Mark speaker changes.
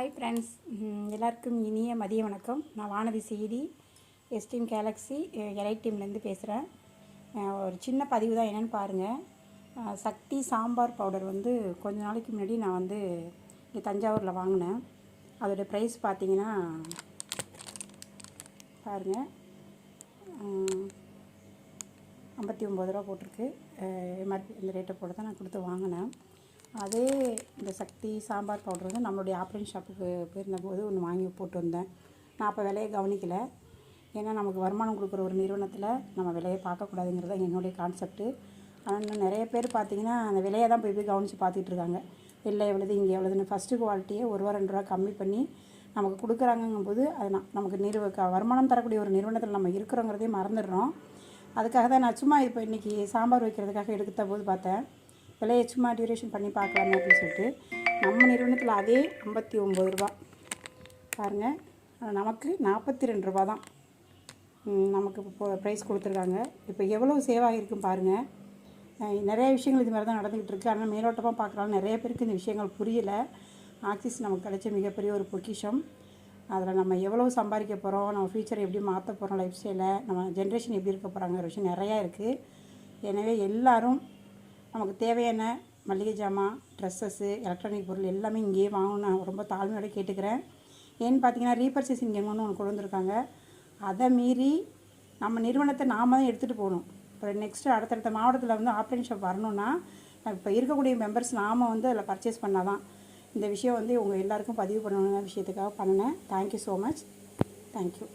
Speaker 1: Hi friends, எல்லாருக்கும் இனிய மதிய வணக்கம். நான் வானதி செய்தி எஸ்டீம் கேலக்ஸி எலைட் டீம்லேருந்து பேசுகிறேன். ஒரு சின்ன பதிவு தான். என்னென்னு பாருங்கள். சக்தி சாம்பார் பவுடர் வந்து கொஞ்ச நாளைக்கு முன்னாடி நான் வந்து இங்கே தஞ்சாவூரில் வாங்கினேன். அதோடய ப்ரைஸ் பார்த்தீங்கன்னா பாருங்கள், 59 ரூபா போட்டிருக்கு. எம்ஆர்பி இந்த ரேட்டை போட்டு தான் நான் கொடுத்து வாங்கினேன். அதே இந்த சக்தி சாம்பார் பவுடர் வந்து நம்மளுடைய ஆப்ரன் ஷாப்புக்கு போயிருந்தபோது ஒன்று வாங்கி போட்டு வந்தேன். நான் அப்போ விலையை கவனிக்கலை. ஏன்னா நமக்கு வருமானம் கொடுக்குற ஒரு நிறுவனத்தில் நம்ம விலையை பார்க்கக்கூடாதுங்கிறது தான் என்னுடைய கான்செப்ட்டு. ஆனால் இன்னும் நிறைய பேர் பார்த்திங்கன்னா அந்த விலையை தான் போய் கவனித்து பார்த்துட்டு இருக்காங்க. இல்லை எவ்வளோது இங்கே எவ்வளோதுன்னு ஃபஸ்ட்டு குவாலிட்டியை ₹1 2 ரூபா கம்மி பண்ணி நமக்கு கொடுக்குறாங்கங்கும்போது அது நமக்கு வருமானம் தரக்கூடிய ஒரு நிறுவனத்தில் நம்ம இருக்கிறோங்கிறதையும் மறந்துடுறோம். அதுக்காக தான் நான் சும்மா இப்போ இன்றைக்கி சாம்பார் வைக்கிறதுக்காக எடுத்த போது பார்த்தேன், விலையை சும்மா டியூரேஷன் பண்ணி பார்க்கலாமே அப்படின்னு சொல்லிட்டு நம்ம நிறுவனத்தில் அதே 59 ரூபா பாருங்கள், நமக்கு 42 ரூபா தான் நமக்கு இப்போ ப்ரைஸ் கொடுத்துருக்காங்க. இப்போ எவ்வளோ சேவ் ஆகியிருக்கும் பாருங்கள். நிறைய விஷயங்கள் இது மாதிரி தான் நடந்துக்கிட்டு இருக்குது. ஆனால் மேலோட்டமாக பார்க்குறாங்க, நிறைய பேருக்கு இந்த விஷயங்கள் புரியலை. ஆக்சிஸ் நமக்கு கிடைச்ச மிகப்பெரிய ஒரு பொக்கிஷம். அதில் நம்ம எவ்வளோ சம்பாதிக்க போகிறோம், நம்ம ஃப்யூச்சரை எப்படி மாற்ற போகிறோம், லைஃப் ஸ்டைலை நம்ம ஜென்ரேஷன் எப்படி இருக்க போகிறாங்கிற விஷயம் நிறையா இருக்குது. எனவே எல்லோரும் நமக்கு தேவையான மளிகை ஜாமான், ட்ரெஸ்ஸஸ்ஸு, எலக்ட்ரானிக் பொருள் எல்லாமே இங்கேயே வாங்கணும் நான் ரொம்ப தாழ்மையோட கேட்டுக்கிறேன். ஏன்னு பார்த்தீங்கன்னா ரீபர்ச்சேசிங் இங்கேன்னு ஒன்று கொண்டு வந்திருக்காங்க. அதை மீறி நம்ம நிறுவனத்தை நாம் தான் எடுத்துகிட்டு போகணும். இப்போ நெக்ஸ்ட்டு அடுத்தடுத்த மாவட்டத்தில் வந்து ஆப்ரன் ஷாப் வரணுன்னா இப்போ இருக்கக்கூடிய மெம்பர்ஸ் நாம் வந்து அதில் பர்ச்சேஸ் பண்ணால் தான். இந்த விஷயம் வந்து உங்கள் எல்லாேருக்கும் பதிவு பண்ணணும்ன விஷயத்துக்காக பண்ணினேன். Thank you so much. தேங்க்யூ.